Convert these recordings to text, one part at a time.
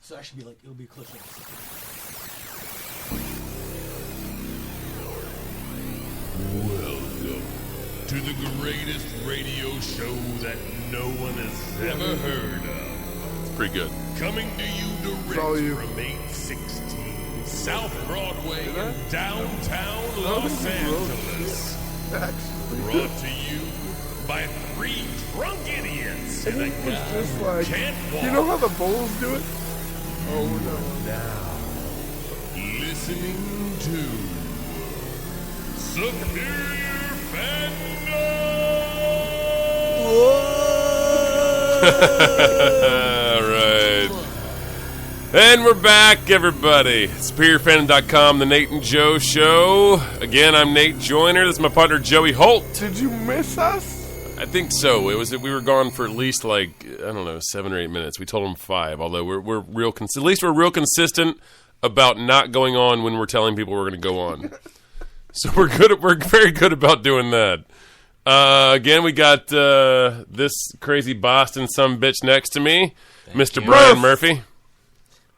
So that should be like, it'll be close. Welcome to the greatest radio show that no one has ever heard of. It's pretty good. Coming to you direct from 816 South Broadway in downtown Los Angeles. Brought to you by 3 drunk idiots and a guy who can't walk. You know how the Bulls do it? Oh, no. Now, listening to Superior Fandom! All right. And we're back, everybody. SuperiorFandom.com, the Nate and Joe Show. Again, I'm Nate Joyner. This is my partner, Joey Holt. Did you miss us? I think so. We were gone for at least 7 or 8 minutes. We told them 5. Although we're real at least we're real consistent about not going on when we're telling people we're going to go on. So we're very good about doing that. Again, we got this crazy Boston sumbitch next to me, Mr. Brian Murphy.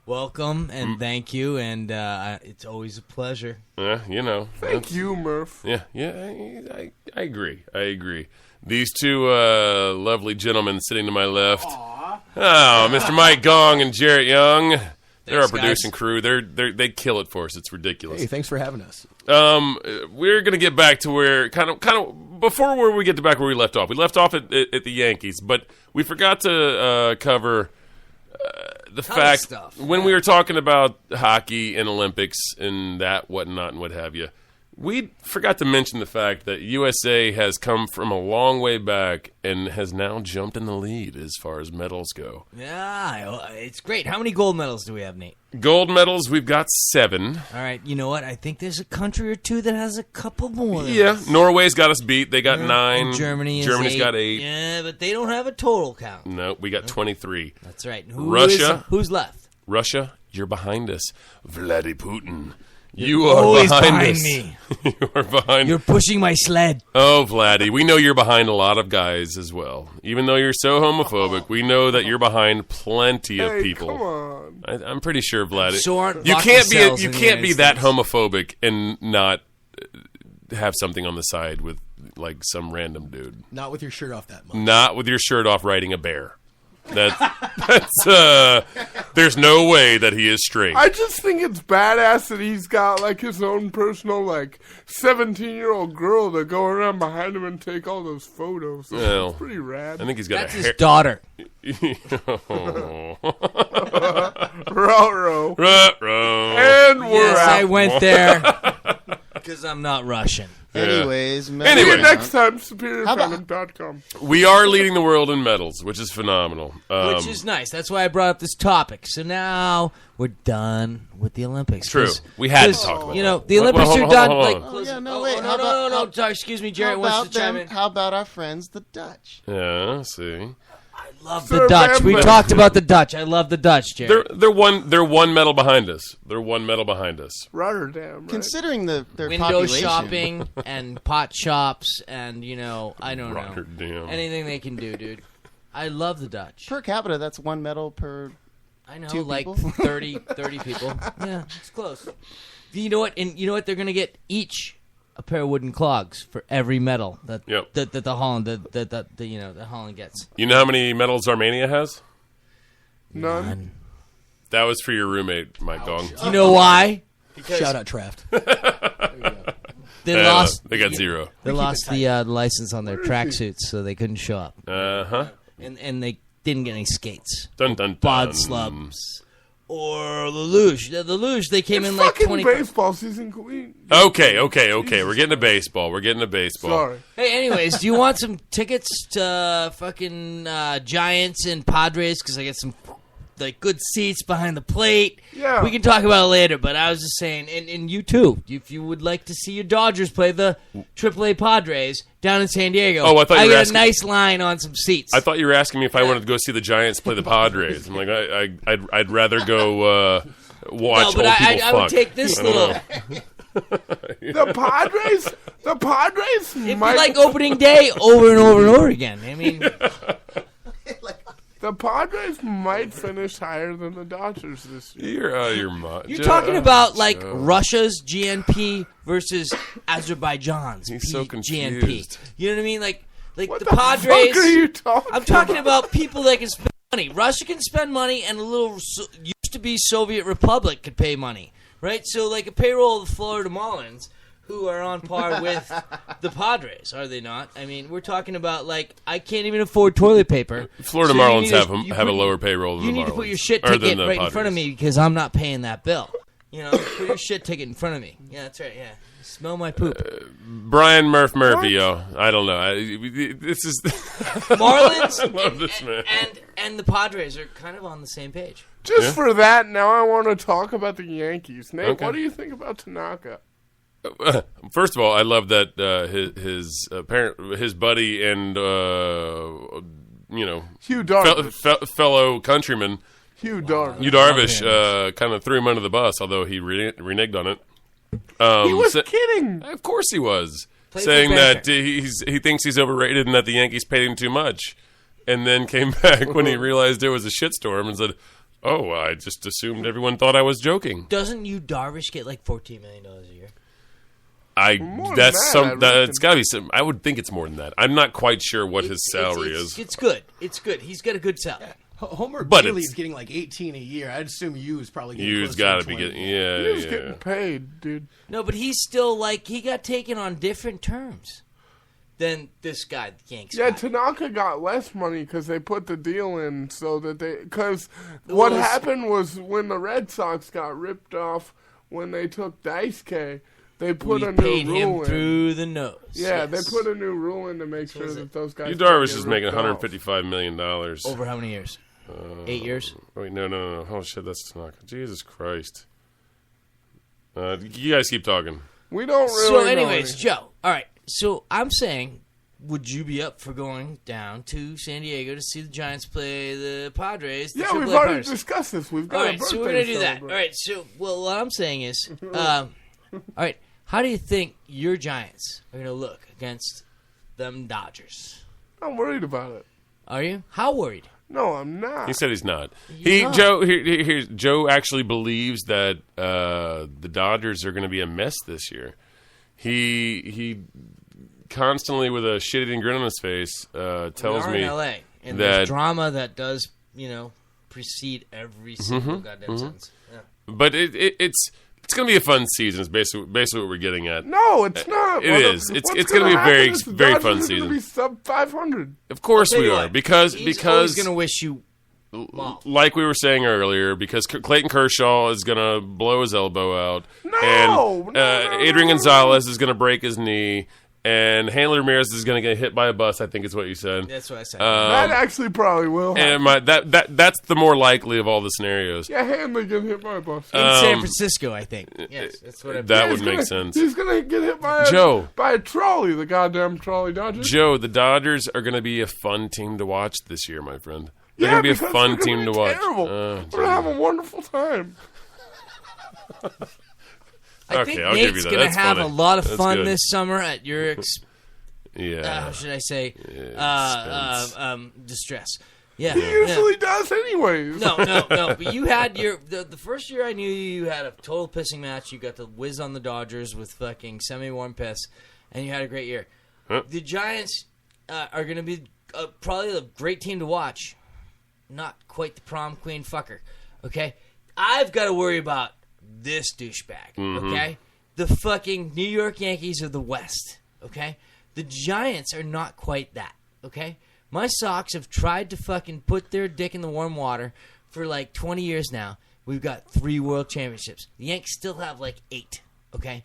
Welcome and thank you, and it's always a pleasure. Thank you, Murph. Yeah, I agree. These two lovely gentlemen sitting to my left. Aww. Oh, Mr. Mike Gong and Jarrett Young. They're our producing crew. They kill it for us. It's ridiculous. Hey, thanks for having us. We're gonna get back to where kind of before where we get to back where we left off. We left off at the Yankees, but we forgot to cover the fact when we were talking about hockey and Olympics and that whatnot and what have you. We forgot to mention the fact that USA has come from a long way back and has now jumped in the lead as far as medals go. Yeah, it's great. How many gold medals do we have, Nate? Gold medals, we've got 7. All right, you know what? I think there's a country or two that has a couple more than us. Norway's got us beat. They got 9. And Germany's 8. Got 8. Yeah, but they don't have a total count. No, we got 23. That's right. Who's left? Russia, you're behind us. Vladimir Putin. You are behind us. Me. You are behind. You're pushing my sled. Oh, Vladdy, we know you're behind a lot of guys as well. Even though you're so homophobic, we know that you're behind plenty of people. Come on. I'm pretty sure, Vladdy. So aren't you can't be that States. homophobic and not have something on the side with some random dude. Not with your shirt off that much. Not with your shirt off riding a bear. That's there's no way that he is straight. I just think it's badass that he's got his own personal 17-year-old girl to go around behind him and take all those photos. It's pretty rad. I think he's got That's his daughter. Ruh-roh. And we're out. I went there because I'm not Russian. Anyways, See you next time, SuperiorFandom.com. We are leading the world in medals, which is phenomenal. Which is nice. That's why I brought up this topic. So now we're done with the Olympics. True. We had to talk about that. The Olympics are done. No, sorry, excuse me, Jared wants to chime in. How about our friends, the Dutch? Yeah, see. I love the Dutch. We talked about the Dutch. I love the Dutch, Jared. They're one medal behind us. They're one medal behind us. Rotterdam, right? Considering their window population. shopping and pot shops and I don't Rotterdam. know anything they can do, dude. I love the Dutch. Per capita, that's 1 medal per. I know, 2 like people? 30 people. Yeah, it's close. You know what? And you know what? They're gonna get each a pair of wooden clogs for every medal that the Holland the Holland gets. You know how many medals Armenia has? None. That was for your roommate, Mike Gong. You know why? Shout out Traft. They lost. They got 0. They lost the license on their tracksuits, so they couldn't show up. And they didn't get any skates. Dun dun dun. Bod slubs. Or the luge. The luge, they came in fucking 20. baseball season, Queen. Okay. We're getting to baseball. Sorry. Hey, anyways, do you want some tickets to fucking Giants and Padres? Because I get some good seats behind the plate. Yeah. We can talk about it later, but I was just saying, and you too, if you would like to see your Dodgers play the AAA Padres down in San Diego, I thought you were asking, a nice line on some seats. I thought you were asking me if I wanted to go see the Giants play the Padres. I'm like, I'd rather go watch old people fuck. I would take this little. The Padres It'd be like opening day over and over and over again. I mean, The Padres might finish higher than the Dodgers this year. You're out of your mind. You're talking about like Russia's GNP versus Azerbaijan's He's so GNP. confused. You know what I mean? Like What the the Padres. fuck are you talking I'm talking about people that can spend money. Russia can spend money, and a little used to be Soviet Republic could pay money, right? So like a payroll of the Florida Marlins, who are on par with the Padres, are they not? I mean, we're talking about, like, I can't even afford toilet paper. Florida so Marlins have a lower payroll than the Marlins. You need to put your shit Or than ticket the right in Padres. front of me because I'm not paying that bill. You know, put your shit ticket in front of me. Yeah, that's right, yeah. Smell my poop. Brian Murphy, yo. I don't know. This is... Marlins I love this man. and the Padres are kind of on the same page. Just for that, now I want to talk about the Yankees. Nate, Okay. what do you think about Tanaka? First of all, I love that his buddy and Hugh Darvish. fellow countryman Hugh Darvish. Yu Darvish kind of threw him under the bus, although he reneged on it. He was kidding. Of course he was, Play saying for that he thinks he's overrated and that the Yankees paid him too much, and then came back when he realized it was a shitstorm and said, "Oh, I just assumed everyone thought I was joking." Doesn't Yu Darvish get like $14 million a year? It's got to be some. I would think it's more than that. I'm not quite sure what his salary is. It's good. It's good. He's got a good salary. Homer But Bailey's getting like 18 a year. I'd assume Yu's probably getting You've closer got to to be 20. getting, He was getting paid, dude. No, but he's still like he got taken on different terms than this guy, the Yankees. Yeah, guy. Tanaka got less money because they put the deal in so that because what happened was when the Red Sox got ripped off when they took Daisuke, they put a new paid him rule in. through the nose. Yeah, yes. they put a new rule in to make sure that those guys. Yu Darvish get is making ripped off. $155 million. Over how many years? 8 years. Wait, no. Oh shit, that's Tanaka. Jesus Christ. You guys keep talking. We don't really. So, know anyways, anything. Joe. All right. So I'm saying, would you be up for going down to San Diego to see the Giants play the Padres? The Yeah, AAA we've already Padres? discussed this. We've got All a right, birthday so we're gonna do that. All celebrate. right. So, well, what I'm saying is, all right. How do you think your Giants are gonna look against them Dodgers? I'm worried about it. Are you? How worried? No, I'm not. He said he's not. not. Joe actually believes that the Dodgers are going to be a mess this year. He constantly, with a shit-eating grin on his face, tells we are me in L.A. and that there's drama that does, precede every single goddamn sentence. Yeah. But it's going to be a fun season. Is basically what we're getting at. No, it's not. It is. It's going to be a very fun It's season. going to be sub 500. Of course Tell we you are what, because he's always gonna wish you. Well, like we were saying earlier, because Clayton Kershaw is going to blow his elbow out, No, Adrian Gonzalez is going to break his knee, and Hanley Ramirez is going to get hit by a bus. I think is what you said. that's what I said. That actually probably will happen. And that's the more likely of all the scenarios. Yeah, Hanley get hit by a bus. in San Francisco, I think. Yes, that's what I. That Yeah, would he's make gonna- sense. He's going to get hit by a trolley, the goddamn trolley Dodgers. Joe, the Dodgers are going to be a fun team to watch this year, my friend. They're Yeah, going to be a because fun they're team gonna to be watch. terrible. We're going to have a wonderful time. I think I'll give you Nate's that. gonna That's have funny. a lot of That's fun good. this summer at your Yeah. should I say distress. Yeah. He usually does anyways. No. But you had the first year I knew you had a total pissing match. You got to whiz on the Dodgers with fucking semi-warm piss, and you had a great year. Huh? The Giants are going to be probably a great team to watch. Not quite the prom queen fucker. Okay, I've got to worry about this douchebag. Okay, the fucking New York Yankees of the West. Okay, the Giants are not quite that. Okay. My Sox have tried to fucking put their dick in the warm water for like 20 years now. We've got 3 world championships. The Yankees still have like 8, okay?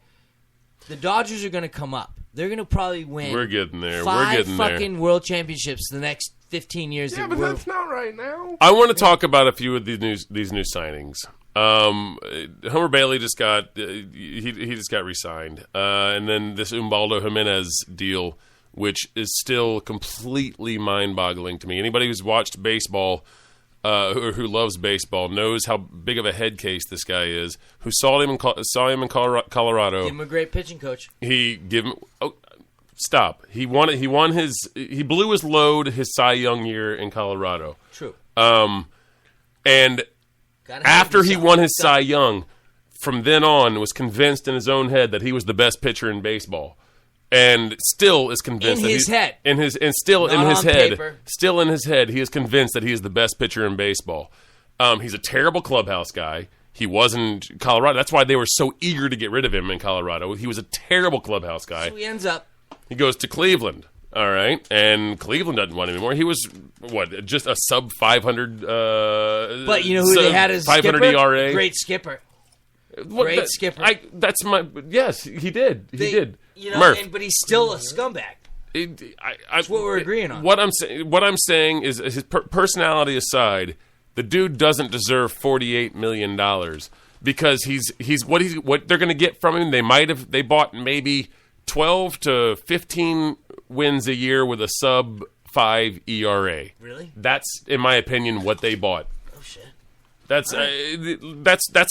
The Dodgers are going to come up. They're going to probably win. We're getting there. 5 We're getting there. fucking world championships the next 15 years. Yeah, but that's not right now. I want to talk about a few of these new signings. Homer Bailey just got he just got re-signed, and then this Ubaldo Jimenez deal, which is still completely mind-boggling to me. Anybody who's watched baseball or who loves baseball knows how big of a head case this guy is. Who saw him in Colorado? Give him a great pitching coach. He stop. He blew his load his Cy Young year in Colorado. True. And after he won his Cy Young, from then on was convinced in his own head that he was the best pitcher in baseball. And still is convinced in his head. In his still Not in his on head. paper. Still in his head, he is convinced that he is the best pitcher in baseball. He's a terrible clubhouse guy. He was in Colorado. That's why they were so eager to get rid of him in Colorado. He was a terrible clubhouse guy. So he ends up. He goes to Cleveland. All right, and Cleveland doesn't want him anymore. He was just a sub 500. But you know who they had as 500 skipper? ERA. Great skipper. Skipper. Yes, he did. He did. You know, Murph. but he's still a scumbag. That's what we're agreeing on. What I'm saying is, his personality aside, the dude doesn't deserve $48 million because he's what they're going to get from him. They bought maybe 12 to 15 wins a year with a sub 5 ERA. Really? That's, in my opinion, what they bought. Oh shit. That's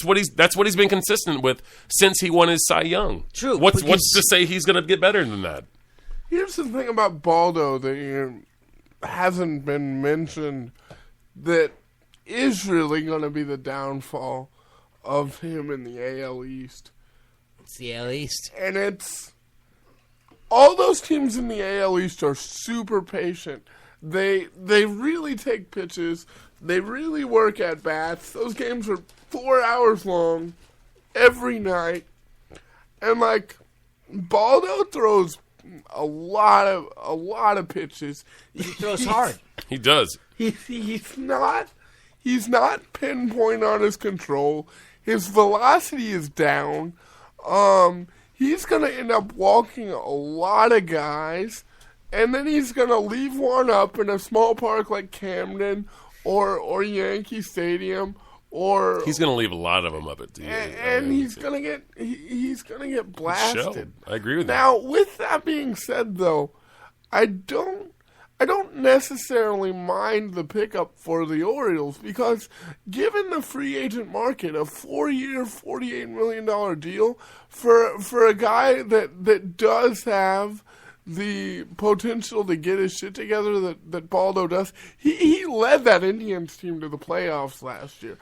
what he's been consistent with since he won his Cy Young. True. What's to say he's going to get better than that? Here's the thing about Baldo that hasn't been mentioned that is really going to be the downfall of him in the AL East. It's the AL East. And it's all those teams in the AL East are super patient. They really take pitches. They really work at bats. Those games are 4 hours long every night. And like Baldo throws a lot of pitches. He throws hard. He does. He's not pinpoint on his control. His velocity is down. He's going to end up walking a lot of guys, and then he's going to leave one up in a small park like Camden or Yankee Stadium, or he's going to leave a lot of them up at the and he's going to get blasted. I agree with that. Now, with that being said, though, I don't necessarily mind the pickup for the Orioles because given the free agent market, a 4-year, $48 million deal for a guy that does have the potential to get his shit together that Baldo does. He led that Indians team to the playoffs last year.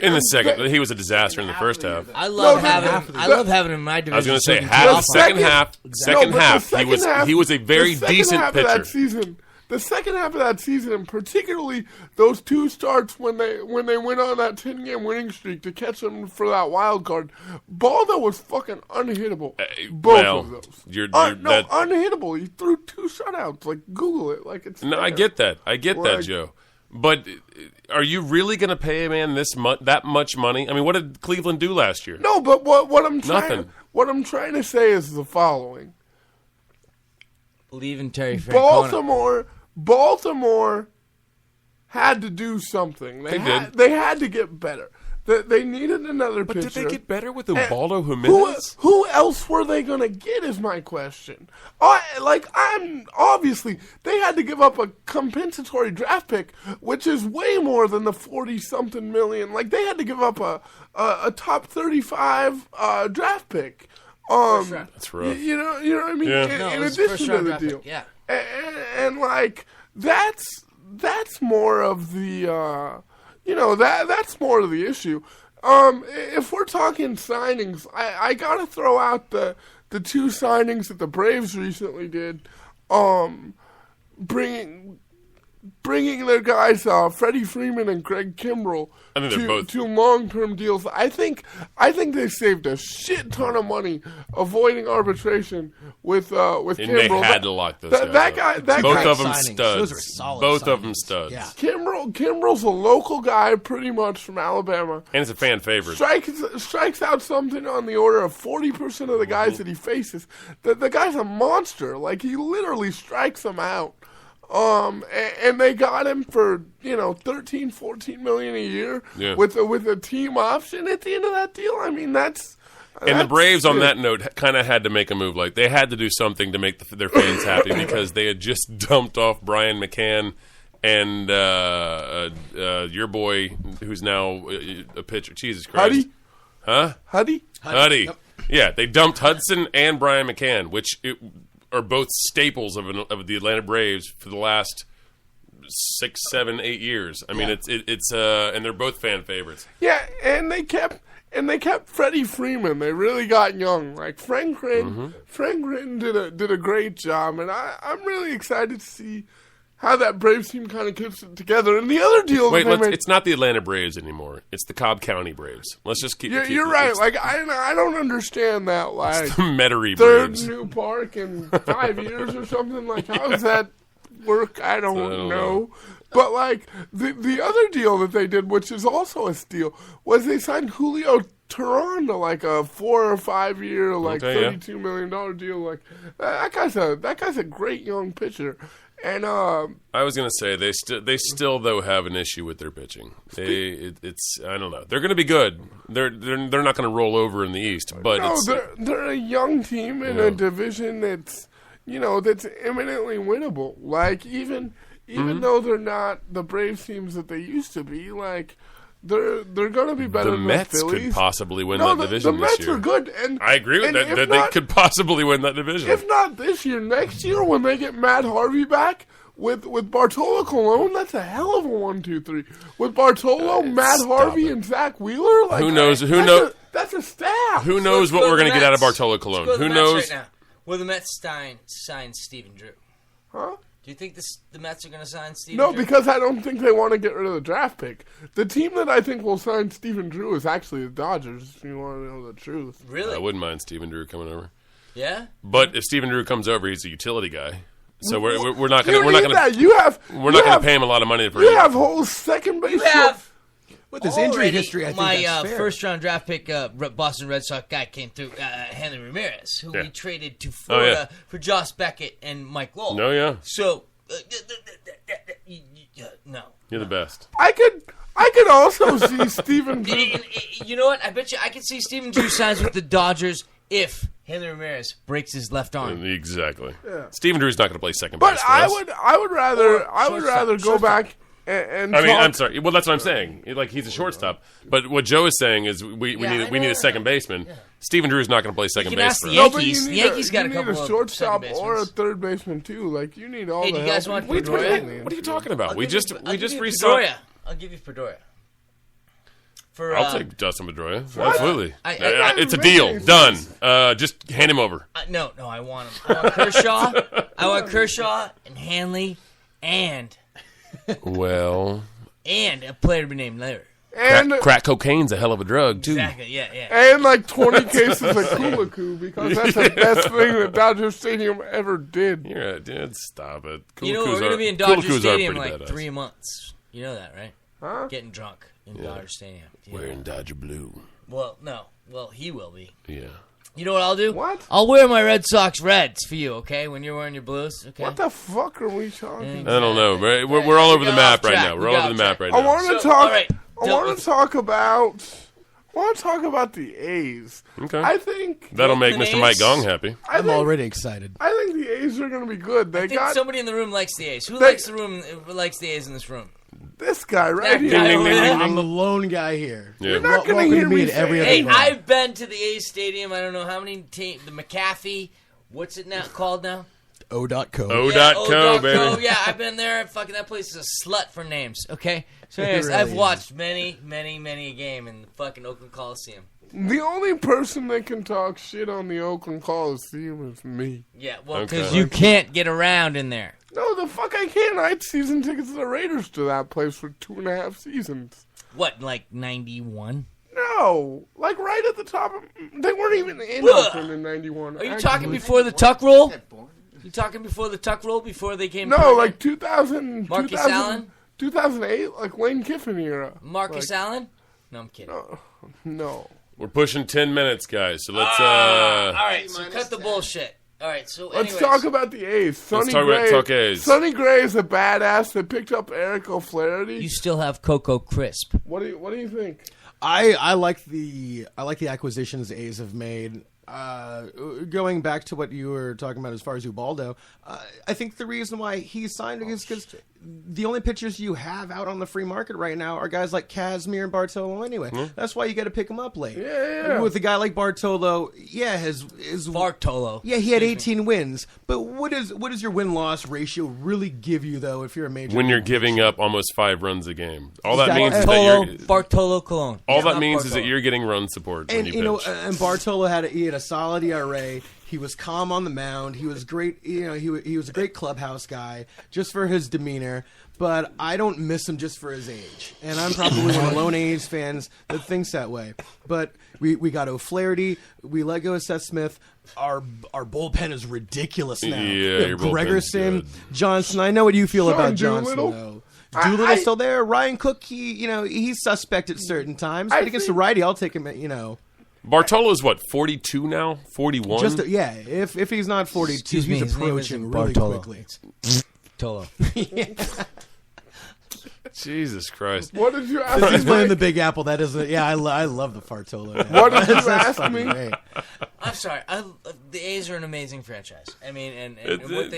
In the second, he was a disaster in the first half. I love having him in my division. I was going to say second half. He was a very decent pitcher. The second half of that season, and particularly those two starts when they went on that 10-game winning streak to catch them for that wild card, Baldo was fucking unhittable. Both of those. Unhittable. He threw 2 shutouts. Like, Google it. Like it's. No, I get that. That, Joe. But are you really going to pay a man that much money? I mean, what did Cleveland do last year? No, but what I'm trying to say is the following. Believe in Terry Francona. Baltimore had to do something. They had to get better. They needed another pitcher. But did they get better with Ubaldo Jimenez? Who else were they going to get is my question. Obviously, they had to give up a compensatory draft pick, which is way more than the 40-something million. Like, they had to give up a top 35 draft pick. That's rough. You know what I mean? Yeah. In addition to the deal. Yeah. And like that's more of the that's more of the issue. If we're talking signings, I gotta throw out the 2 signings that the Braves recently did, bringing their guys, Freddie Freeman and Greg Kimbrell, to long-term deals. I think they saved a shit ton of money avoiding arbitration with Kimbrell. And they had to lock those guys. Both of them studs. Those are solid. Both of them studs. Yeah. Kimbrell's a local guy, pretty much from Alabama. And it's a fan favorite. Strikes out something on the order of 40% of the guys that he faces. The guy's a monster. Like, he literally strikes them out. And they got him for, $13-14 million a year with a team option at the end of that deal. I mean, that's the Braves, on that note, kind of had to make a move. Like, they had to do something to make their fans happy because they had just dumped off Brian McCann and your boy, who's now a pitcher. Jesus Christ. Huddy? Yep. Yeah, they dumped Hudson and Brian McCann, which are both staples of the Atlanta Braves for the last 6, 7, 8 years. I mean, it's and they're both fan favorites. Yeah, and they kept Freddie Freeman. They really got young. Like Frank Gritton did a great job, and I'm really excited to see how that Braves team kind of keeps it together. And the other deal, it's not the Atlanta Braves anymore. It's the Cobb County Braves. Let's just keep. You're right. Like I don't understand that. Like the Metairie third Braves. new park in 5 years or something. Like how does that work? I don't know. But like the other deal that they did, which is also a steal, was they signed Julio Teheran to like a 4 or 5 year, like $32 million deal. Like that guy's a great young pitcher. And I was gonna say they still though have an issue with their pitching. It's I don't know. They're gonna be good. They're not gonna roll over in the East, but they're a young team in a division that's that's eminently winnable. Like even though they're not the Braves teams that they used to be, like they're going to be better the than Mets the Phillies. could possibly win that division the this Mets year. are good, and I agree with that. They could possibly win that division. If not this year, next year when they get Matt Harvey back with Bartolo Colon, that's a hell of a 1-2-3. With Bartolo, Matt Harvey, and Zach Wheeler, like who knows? That's a staff. Who knows what we're going to get out of Bartolo Colon? Who knows? Right now. Will the Mets sign Stephen Drew? Huh? Do you think the Mets are going to sign Stephen No, Drew? because I don't think they want to get rid of the draft pick. The team that I think will sign Stephen Drew is actually the Dodgers, if you want to know the truth. Really? I wouldn't mind Stephen Drew coming over. Yeah? But if Stephen Drew comes over, he's a utility guy. So we're not You going need that. You have to pay him a lot of money for You him. have whole second base. You have With his injury history, I think my that's fair. first-round draft pick, Boston Red Sox guy came through, Hanley Ramirez, who we traded to Florida for Josh Beckett and Mike Lowell. No, yeah. So, no. You're the best. I could also see Stephen Drew. You know what? I bet you I could see Stephen Drew signs with the Dodgers if Hanley Ramirez breaks his left arm. Exactly. Yeah. Stephen Drew's not going to play second But base for I us. would rather go back and I mean, talk. I'm sorry. Well, that's what I'm saying. Like he's a shortstop, but what Joe is saying is we need a second baseman. Yeah. Stephen Drew's not going to play second base for us. No, but Yankees. The Yankees got a couple of shortstop second or a basemen. third baseman too. Like you need all Hey, the do you guys help. want Pedroia? What are you talking about? We just re-signed. re-signed. I'll give you Pedroia. I'll take Justin Pedroia. Absolutely. It's a make deal. any Done. sense. Just hand him over. No, I want him. I want Kershaw. I want Kershaw and Hanley and a player to be named later. And crack cocaine's a hell of a drug too. Exactly. Yeah. And like 20 cases of Kulaku because that's the best thing that Dodger Stadium ever did. Yeah, dude, stop it. You know, we're going to be in Dodger Stadium in like 3 months. You know that, right? Huh? Getting drunk in Dodger Stadium. Wearing Dodger blue. Well, no. Well, he will be. Yeah. You know what I'll do? What? I'll wear my Red Sox reds for you, okay? When you're wearing your blues, okay? What the fuck are we talking about? I don't know. Right? We're all over the map right now. We're all over the map right now. I want to all right. talk about the A's. Okay. I think That'll make the Mr. Mike A's? Gong happy. I'm already excited. I think the A's are going to be good. I think somebody in the room likes the A's. Who They- likes the A's in this room? this guy right That here. guy over there. I'm the lone guy here. Yeah. You're not going Welcome to hear to me me at every say other Hey, event. I've been to the A's stadium. I don't know how many teams. The McAfee. What's it now called now? O.co. O.co, baby. Yeah, I've been there. Fucking that place is a slut for names. Okay, so anyways, really I've is. watched many a game in the fucking Oakland Coliseum. The only person that can talk shit on the Oakland Coliseum is me. Yeah, well, Okay. because you can't get around in there. No, the fuck I can't. I had season tickets to the Raiders to that place for 2.5 seasons. What, like 91? No, like right at the top. They weren't even in Ugh. Oakland in '91. Are you talking before the Tuck rule? You talking before the Tuck rule? Before they came? No, permanent? like 2000. Marcus 2000 Allen? 2008, like Lane Kiffin era. Marcus Like, Allen? No, I'm kidding. No. We're pushing 10 minutes, guys. So let's all right, so cut the bullshit. All right, so Let's anyways. talk about the A's. Sonny talk about Gray. Tuck A's. Sonny Gray is a badass. They picked up Eric O'Flaherty. You still have Coco Crisp. What do you think? I like the acquisitions the A's have made. Going back to what you were talking about as far as Ubaldo, I think the reason why he signed is because the only pitchers you have out on the free market right now are guys like Kazmir and Bartolo anyway. That's why you got to pick them up late. Yeah. With a guy like Bartolo, his Bartolo. Yeah, he had 18 wins. But what does your win-loss ratio really give you, though, if you're a major When league you're pitcher? giving up almost 5 runs a game. All that means is Bartolo, that you're... Bartolo Colon. All that Not means is that Bartolo. you're getting run support when And you pitch. and Bartolo had a solid ERA. He was calm on the mound. He was great. He was a great clubhouse guy just for his demeanor. But I don't miss him just for his age. And I'm probably one of the lone A's fans that thinks that way. But we got O'Flaherty. We let go of Seth Smith. Our bullpen is ridiculous now. Yeah, We have your bullpen's Gregerson, good. Johnson. I know what you feel Sean about Johnson, Doolittle. though. Doolittle's still there. Ryan Cook, he's suspect at certain times. But against the righty, I'll take him at, Bartolo's what, 42 now? 41? If he's not 42, Excuse me, he's his name approaching isn't really Bartolo. quickly. Tolo. Jesus Christ. What did you ask He's me? playing the Big Apple. That isn't. Yeah, I love the Fartolo. What did you That's ask fucking me? great. I'm sorry. The A's are an amazing franchise. I mean, and what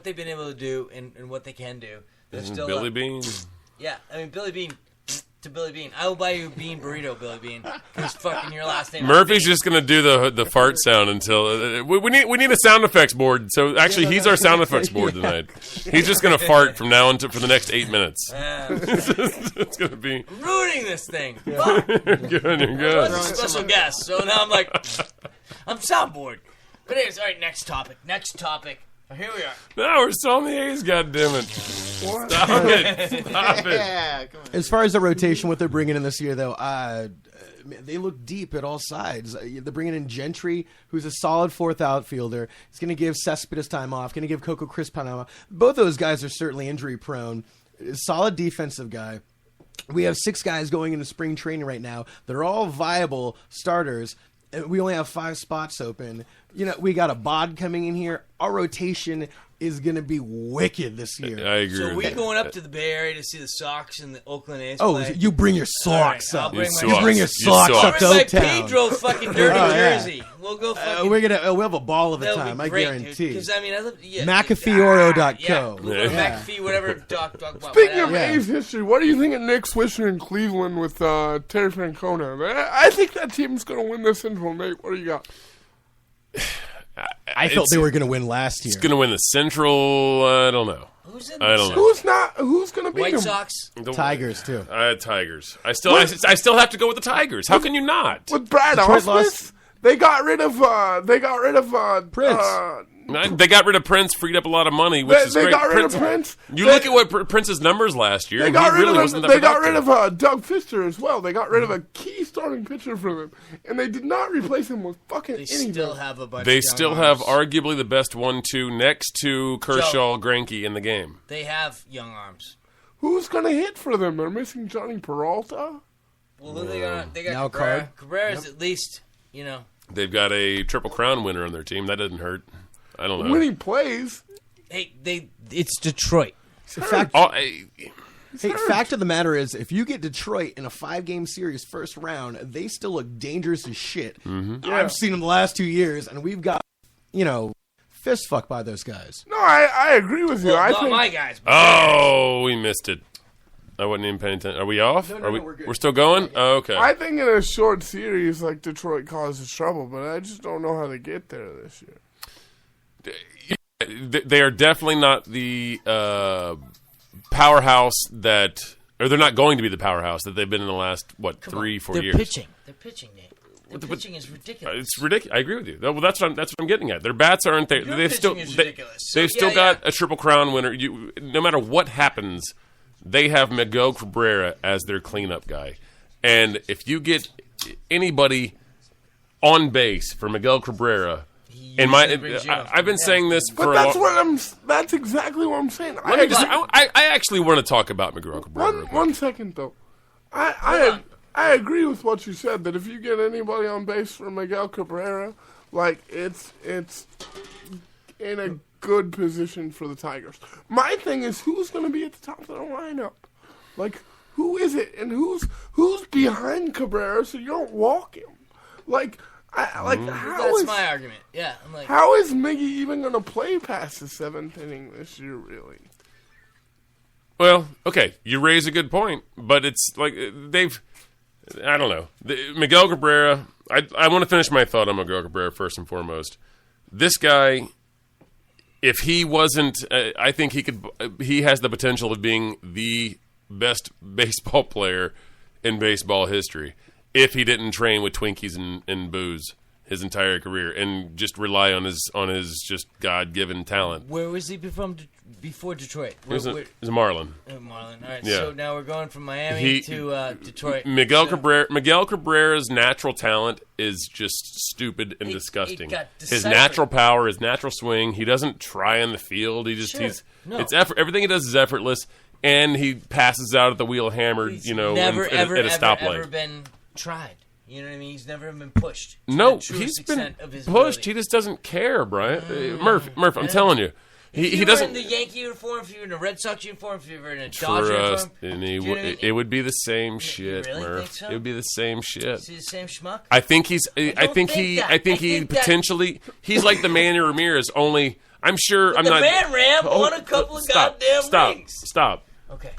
they've been able to do and what they can do. They're still Billy Bean. Yeah, I mean Billy Bean to Billy Bean. I will buy you a bean burrito, Billy Bean. Because fucking your last name. Murphy's just gonna do the fart sound until we need a sound effects board. So actually, he's our sound effects board tonight. He's just gonna fart from now on for the next 8 minutes. It's gonna be I'm ruining this thing. Fuck. good. I was a special guest, so now I'm like, I'm soundboard. But anyways, all right, next topic. Oh, here we are. No, we're still on the A's. Goddammit! Stop it! Stop it! Yeah, come on. As far as the rotation, what they're bringing in this year, though, they look deep at all sides. They're bringing in Gentry, who's a solid fourth outfielder. He's going to give Cespedes time off. Going to give Coco Crisp time off. Both those guys are certainly injury prone. Solid defensive guy. We have 6 guys going into spring training right now. They're all viable starters. We only have 5 spots open. We got a bod coming in here. Our rotation is going to be wicked this year. I agree. So with we you. going up to the Bay Area to see the Sox and the Oakland A's Oh, play? you bring your socks All right, up. I'll bring You my You bring your You socks suck. up to I'll bring my Oaktown. Pedro fucking dirty Oh, yeah. jersey. We'll go fucking. We'll have a ball of a that'll time, be I great, guarantee. Because I mean, I live. Yeah, McAfeeoro.co. Yeah, we'll go to Yeah. McAfee, whatever. Talk about. Speaking of Yeah. A's history, what do you think of Nick Swisher in Cleveland with Terry Francona? I think that team's going to win the Central. Nate, what do you got? I felt they were going to win last year. It's going to win the Central. I don't know. Who's in I don't know. Who's going to beat White him? Sox. Tigers, too. Tigers. I still have to go with the Tigers. How can you not? With Brad Detroit Ausmus? lost. They got rid of Prince. They got rid of Prince, freed up a lot of money, which is They great. got rid of Prince. You look at what Prince's numbers last year. They and got he rid really of wasn't that They got rid productive. of Doug Fister as well. They got rid of a key starting pitcher for them, and they did not replace him with fucking They anything. still have a bunch. They of young still have arms. arguably the best 1-2 next to Kershaw, Greinke in the game. They have young arms. Who's going to hit for them? They're missing Johnny Peralta. Well, who they got? They got Now Cabrera. Card. Cabrera's at least, They've got a Triple Crown winner on their team. That doesn't hurt. I don't know. When he plays, Hey, it's Detroit. Fact of the matter is, if you get Detroit in a 5-game series first round, they still look dangerous as shit. Mm-hmm. I've seen them the last 2 years, and we've got, fist fucked by those guys. no, I agree with you. Well, I not think my guys. But Oh, we missed it. I wasn't even paying attention. Are we off? No, Are we? we're good. We're still going? Oh, okay. I think in a short series, like Detroit causes trouble, but I just don't know how they get there this year. They are definitely not the powerhouse that, or they're not going to be the powerhouse that they've been in the last, 3-4 they're years. pitching. They're pitching, Nate. Their But- pitching is ridiculous. It's ridiculous. I agree with you. Well, that's what I'm getting at. Their bats aren't there. Your They've still pitching is ridiculous. So, they've still yeah, got yeah. a Triple Crown winner. No matter what happens, they have Miguel Cabrera as their cleanup guy. And if you get anybody on base for Miguel Cabrera, I've been saying this for But a that's long. that's exactly what I'm saying. I actually want to talk about Miguel Cabrera. real quick. One second though. I agree with what you said that if you get anybody on base for Miguel Cabrera, like it's in a good position for the Tigers. My thing is who's going to be at the top of the lineup? Like who is it and who's behind Cabrera so you don't walk him? How That's is my argument. Yeah, I'm like, how is Miggy even going to play past the 7th inning this year? Really? Well, okay, you raise a good point, but it's like I don't know. Miguel Cabrera, I want to finish my thought on Miguel Cabrera first and foremost. This guy, if he wasn't, I think he has the potential of being the best baseball player in baseball history if he didn't train with Twinkies and booze his entire career and just rely on his just God-given talent. Where was he from before Detroit? He was a Marlin. Marlin. All right, Yeah. so now we're going from Miami to Detroit. Miguel Cabrera's natural talent is just stupid and disgusting. got His deciphered. natural power, his natural swing, he doesn't try in the field. He just everything he does is effortless, and he passes out at the wheel hammered, He's at never, a stoplight. ever been tried. You know what I mean? He's never been pushed. No, he's been pushed. He just doesn't care, Brian. Murph, I'm telling you. He doesn't. If you were in the Yankee uniform, if you were in a Red Sox uniform, if you were in a Dodger uniform, it would be the same shit, really Murph. think so? It would be the same shit. is he the same schmuck? I think he potentially he's like the Manny Ramirez. Only I'm sure I'm the not. Man Ram won a couple of goddamn rings. Stop. Okay.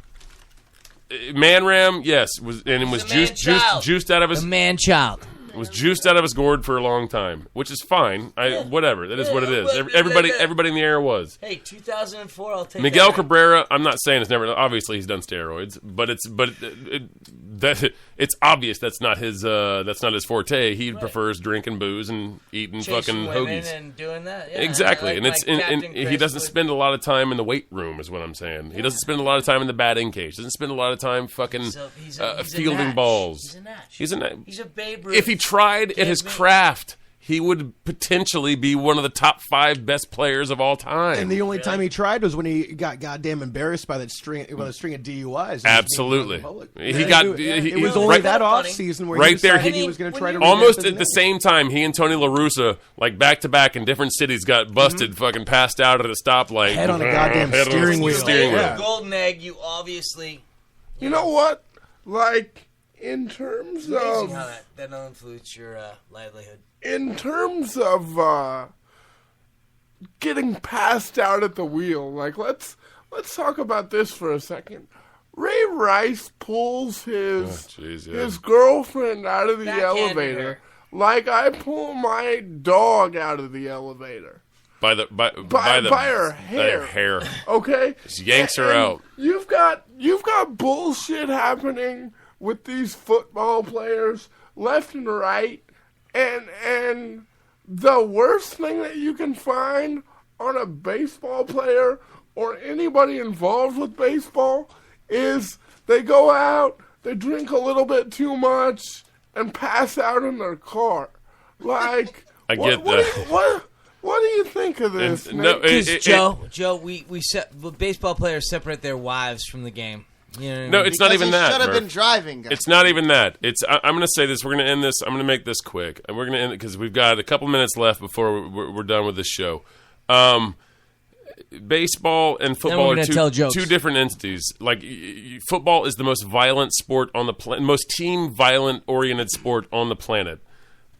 Man Ram, yes, was juiced out of his The man child. was juiced out of his gourd for a long time, which is fine. Whatever, that is what it is. but- Everybody in the era was. Hey, 2004, I'll take Miguel that. Cabrera, I'm not saying it's never. Obviously, he's done steroids, but it's obvious that's not his forte. He prefers drinking booze and eating Chasing fucking women hoagies. and doing that. Yeah, Exactly, like and Captain he Chris doesn't would- spend a lot of time in the weight room, is what I'm saying. He doesn't spend a lot of time in the batting cage. Doesn't spend a lot of time fucking He's a fielding Nash. balls. He's a Nash. He's a Babe Ruth. If he tried at his craft, he would potentially be one of the top 5 best players of all time. And the only time he tried was when he got goddamn embarrassed by that string of DUIs. Absolutely, It was only right, that off season where right he there, decided he was going to try to almost revamp at his the name. same time. He and Tony La Russa, like back to back in different cities, got busted, fucking passed out at a stoplight, Head on a goddamn Head on steering a wheel. steering wheel. Yeah. Golden egg, you obviously. You know what? Like, in terms Amazing of how that'll influence your livelihood. in terms of getting passed out at the wheel, like let's talk about this for a second. Ray Rice pulls his girlfriend out of the Backhanded elevator her. like I pull my dog out of the elevator. by her hair. Okay? Just yanks her And out. You've got bullshit happening with these football players left and right. And the worst thing that you can find on a baseball player or anybody involved with baseball is they go out, they drink a little bit too much, and pass out in their car. Like, I get that. What do you think of this, And- Nick? no, Because Joe, we baseball players separate their wives from the game. You know what I No, mean? it's not Because even he that. should have Murph. been driving, guys. It's not even that. I'm going to say this. We're going to end this. I'm going to make this quick. And we're going to end it because we've got a couple minutes left before we're done with this show. Baseball and football we're are gonna tell jokes. two different entities. Like football is the most violent sport on the planet, most team violent oriented sport on the planet.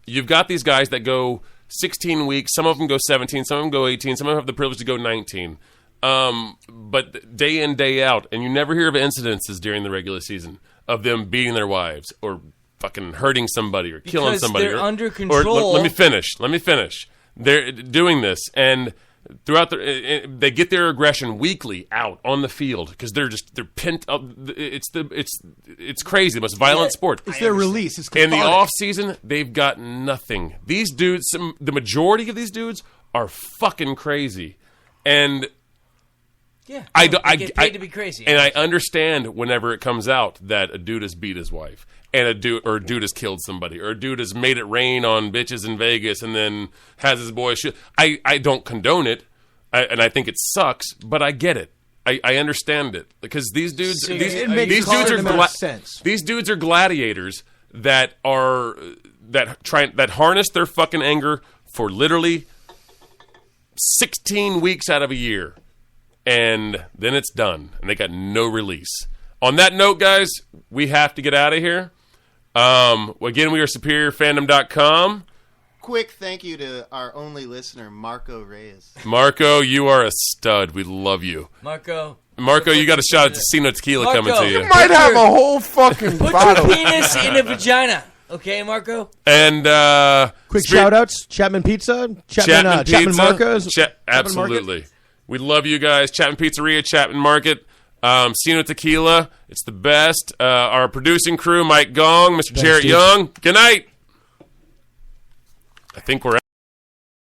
You've got these guys that go 16 weeks. Some of them go 17. Some of them go 18. Some of them have the privilege to go 19. But day in, day out, and you never hear of incidences during the regular season of them beating their wives or fucking hurting somebody or killing Because somebody. they're or, under or- control. let me finish. They're doing this, and throughout they get their aggression weekly out on the field because they're pent up. It's crazy. The most violent sport. It's their release. It's In the cathartic. off season, they've got nothing. These dudes, the majority of these dudes are fucking crazy, and Yeah, I get paid to be crazy. And I understand whenever it comes out that a dude has beat his wife, and a dude has killed somebody, or a dude has made it rain on bitches in Vegas, and then has his boy shoot. I don't condone it, and I think it sucks, but I get it. I understand it because these dudes, So these it makes dudes are amount of sense. these dudes are gladiators that harness their fucking anger for literally 16 weeks out of a year. And then it's done, and they got no release. On that note, guys, we have to get out of here. Again, we are SuperiorFandom.com. Quick thank you to our only listener, Marco Reyes. Marco, you are a stud. We love you. Marco, Marco, you got a shot at Casino Tequila Marco. coming to you. You might have a whole fucking Put bottle. your penis in a vagina. Okay, Marco? And Quick shout-outs. Chapman Pizza. Chapman Pizza. Marco's. Absolutely. We love you guys. Chapman Pizzeria, Chapman Market, Casino Tequila. It's the best. Our producing crew, Mike Gong, Mr. Jarrett Steve. Young. Good night. I think we're out.